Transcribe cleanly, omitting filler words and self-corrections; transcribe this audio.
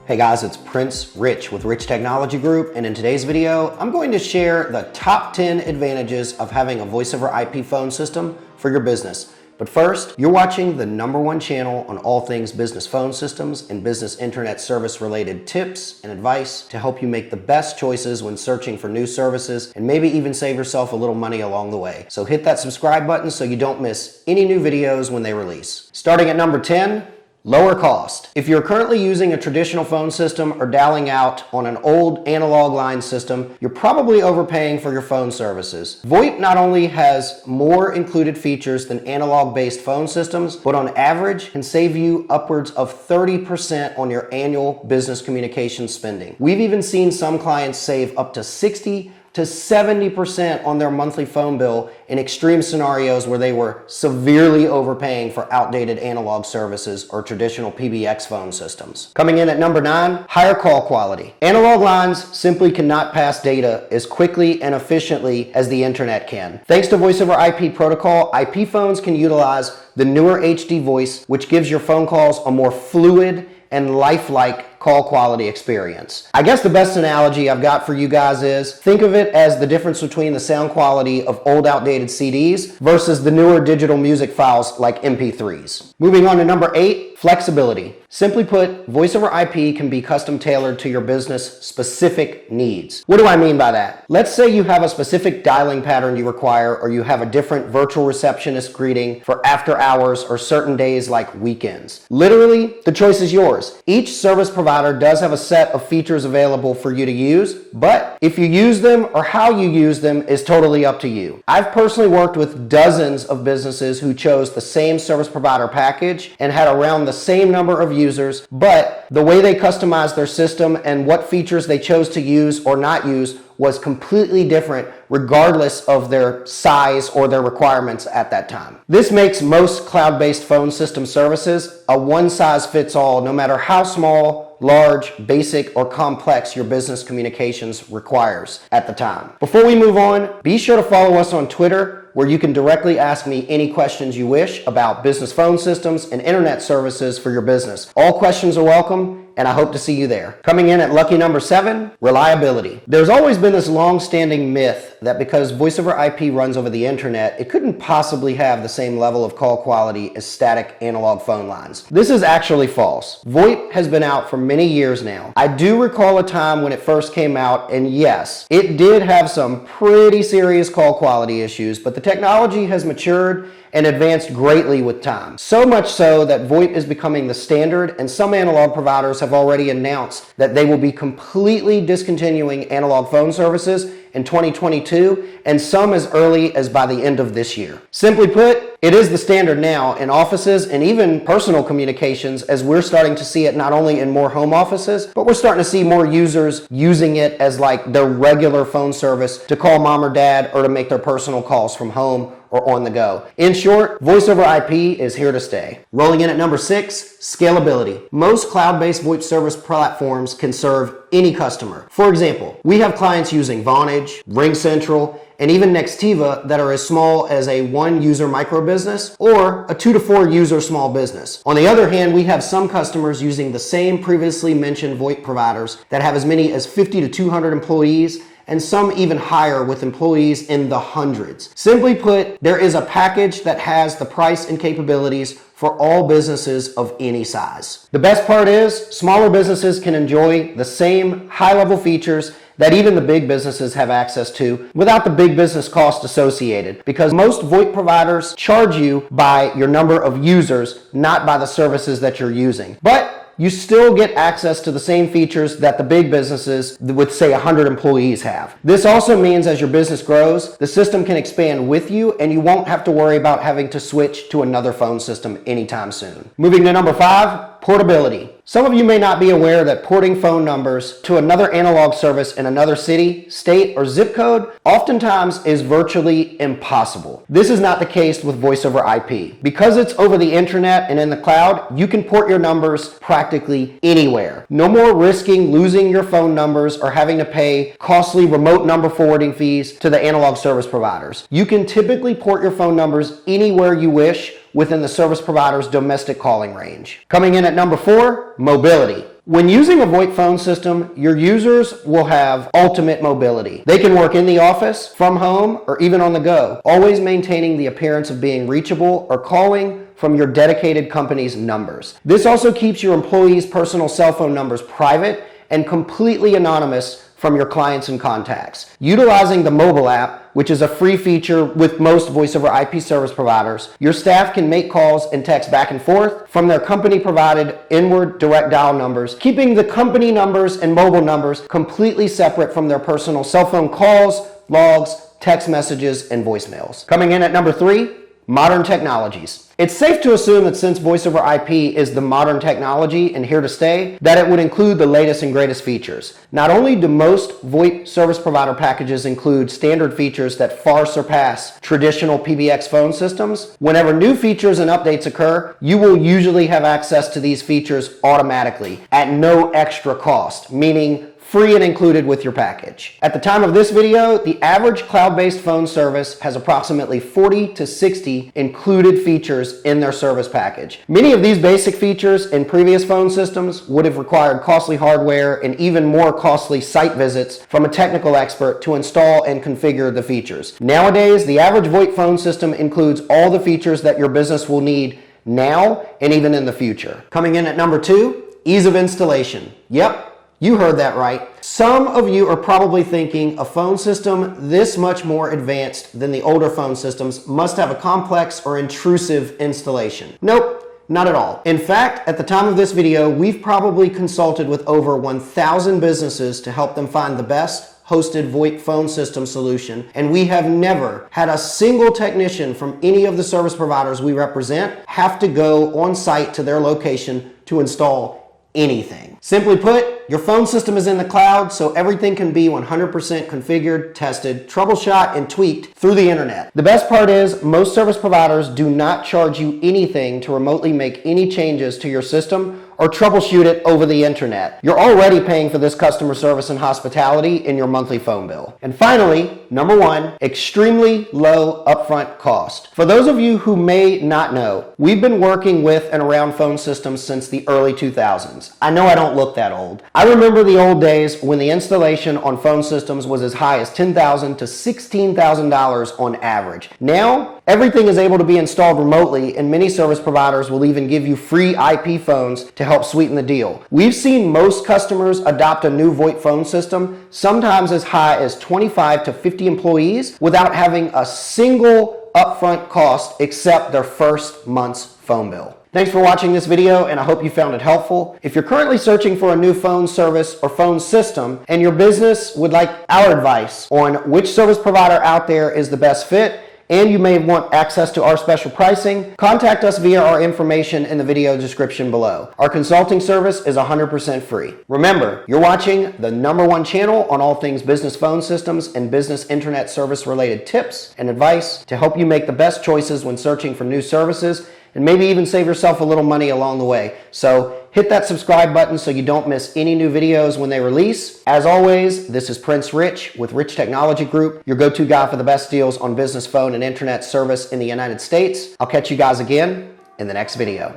Hey guys, it's Prince Rich with Rich Technology Group, and in today's video, I'm going to share the top 10 advantages of having a voice over IP phone system for your business. But first, you're watching the #1 channel on all things business phone systems and business internet service related tips and advice to help you make the best choices when searching for new services and maybe even save yourself a little money along the way. So hit that subscribe button so you don't miss any new videos when they release. Starting at number 10, lower cost. If you're currently using a traditional phone system or dialing out on an old analog line system, you're probably overpaying for your phone services. VoIP not only has more included features than analog-based phone systems, but on average can save you upwards of 30% on your annual business communication spending. We've even seen some clients save up to 60 to 70% on their monthly phone bill in extreme scenarios where they were severely overpaying for outdated analog services or traditional PBX phone systems. Coming in at number 9, higher call quality. Analog lines simply cannot pass data as quickly and efficiently as the internet can. Thanks to voice over IP protocol, IP phones can utilize the newer HD voice, which gives your phone calls a more fluid and lifelike call quality experience. I guess the best analogy I've got for you guys is, think of it as the difference between the sound quality of old outdated CDs versus the newer digital music files like MP3s. Moving on to number 8, flexibility. Simply put, voice over IP can be custom tailored to your business specific needs. What do I mean by that? Let's say you have a specific dialing pattern you require, or you have a different virtual receptionist greeting for after hours or certain days like weekends. Literally, the choice is yours. Each service provider does have a set of features available for you to use, but if you use them or how you use them is totally up to you. I've personally worked with dozens of businesses who chose the same service provider package and had around the same number of users, but the way they customized their system and what features they chose to use or not use was completely different regardless of their size or their requirements at that time. This makes most cloud-based phone system services a one-size-fits-all, no matter how small, large, basic, or complex your business communications requires at the time. Before we move on, be sure to follow us on Twitter, where you can directly ask me any questions you wish about business phone systems and internet services for your business. All questions are welcome, and I hope to see you there. Coming in at lucky number 7, reliability. There's always been this long-standing myth that because voice over IP runs over the internet, it couldn't possibly have the same level of call quality as static analog phone lines. This is actually false. VoIP has been out for many years now. I do recall a time when it first came out, and yes, it did have some pretty serious call quality issues, but the technology has matured and advanced greatly with time. So much so that VoIP is becoming the standard, and some analog providers have already announced that they will be completely discontinuing analog phone services in 2022, and some as early as by the end of this year. Simply put, it is the standard now in offices and even personal communications, as we're starting to see it not only in more home offices, but we're starting to see more users using it as like their regular phone service to call mom or dad or to make their personal calls from home or on the go. In short, voice over IP is here to stay. Rolling in at number 6, scalability. Most cloud-based VoIP service platforms can serve any customer. For example, we have clients using Vonage, RingCentral, and even Nextiva that are as small as a 1-user micro business or a 2 to 4 user small business. On the other hand, we have some customers using the same previously mentioned VoIP providers that have as many as 50 to 200 employees, and some even higher with employees in the hundreds. Simply put, there is a package that has the price and capabilities for all businesses of any size. The best part is, smaller businesses can enjoy the same high-level features that even the big businesses have access to without the big business cost associated, because most VoIP providers charge you by your number of users, not by the services that you're using. But you still get access to the same features that the big businesses with, say, 100 employees have. This also means as your business grows, the system can expand with you, and you won't have to worry about having to switch to another phone system anytime soon. Moving to number 5, portability. Some of you may not be aware that porting phone numbers to another analog service in another city, state, or zip code oftentimes is virtually impossible. This is not the case with voice over IP. Because it's over the internet and in the cloud, you can port your numbers practically anywhere. No more risking losing your phone numbers or having to pay costly remote number forwarding fees to the analog service providers. You can typically port your phone numbers anywhere you wish within the service provider's domestic calling range. Coming in at number 4, mobility. When using a VoIP phone system, your users will have ultimate mobility. They can work in the office, from home, or even on the go, always maintaining the appearance of being reachable or calling from your dedicated company's numbers. This also keeps your employees' personal cell phone numbers private and completely anonymous from your clients and contacts. Utilizing the mobile app, which is a free feature with most voice over IP service providers, your staff can make calls and text back and forth from their company provided inward direct dial numbers, keeping the company numbers and mobile numbers completely separate from their personal cell phone calls, logs, text messages, and voicemails. Coming in at number 3, modern technologies. It's safe to assume that since voice over IP is the modern technology and here to stay, that it would include the latest and greatest features. Not only do most VoIP service provider packages include standard features that far surpass traditional PBX phone systems, whenever new features and updates occur, you will usually have access to these features automatically at no extra cost, meaning free and included with your package. At the time of this video, the average cloud-based phone service has approximately 40 to 60 included features in their service package. Many of these basic features in previous phone systems would have required costly hardware and even more costly site visits from a technical expert to install and configure the features. Nowadays, the average VoIP phone system includes all the features that your business will need now and even in the future. Coming in at number 2, ease of installation. Yep. You heard that right. Some of you are probably thinking a phone system this much more advanced than the older phone systems must have a complex or intrusive installation. Nope, not at all. In fact, at the time of this video, we've probably consulted with over 1,000 businesses to help them find the best hosted VoIP phone system solution, and we have never had a single technician from any of the service providers we represent have to go on site to their location to install anything. Simply put, your phone system is in the cloud, so everything can be 100% configured, tested, troubleshot, and tweaked through the internet. The best part is, most service providers do not charge you anything to remotely make any changes to your system or troubleshoot it over the internet. You're already paying for this customer service and hospitality in your monthly phone bill. And finally, number 1, extremely low upfront cost. For those of you who may not know, we've been working with and around phone systems since the early 2000s. I know I don't look that old. I remember the old days when the installation on phone systems was as high as $10,000 to $16,000 on average. Now, everything is able to be installed remotely, and many service providers will even give you free IP phones to help sweeten the deal. We've seen most customers adopt a new VoIP phone system, sometimes as high as 25 to 50 employees, without having a single upfront cost except their first month's phone bill. Thanks for watching this video, and I hope you found it helpful. If you're currently searching for a new phone service or phone system, and your business would like our advice on which service provider out there is the best fit, and you may want access to our special pricing, contact us via our information in the video description below. Our consulting service is 100% free. Remember, you're watching the #1 channel on all things business phone systems and business internet service related tips and advice to help you make the best choices when searching for new services, and maybe even save yourself a little money along the way. So hit that subscribe button so you don't miss any new videos when they release. As always, this is Prince Rich with Rich Technology Group, your go-to guy for the best deals on business phone and internet service in the United States. I'll catch you guys again in the next video.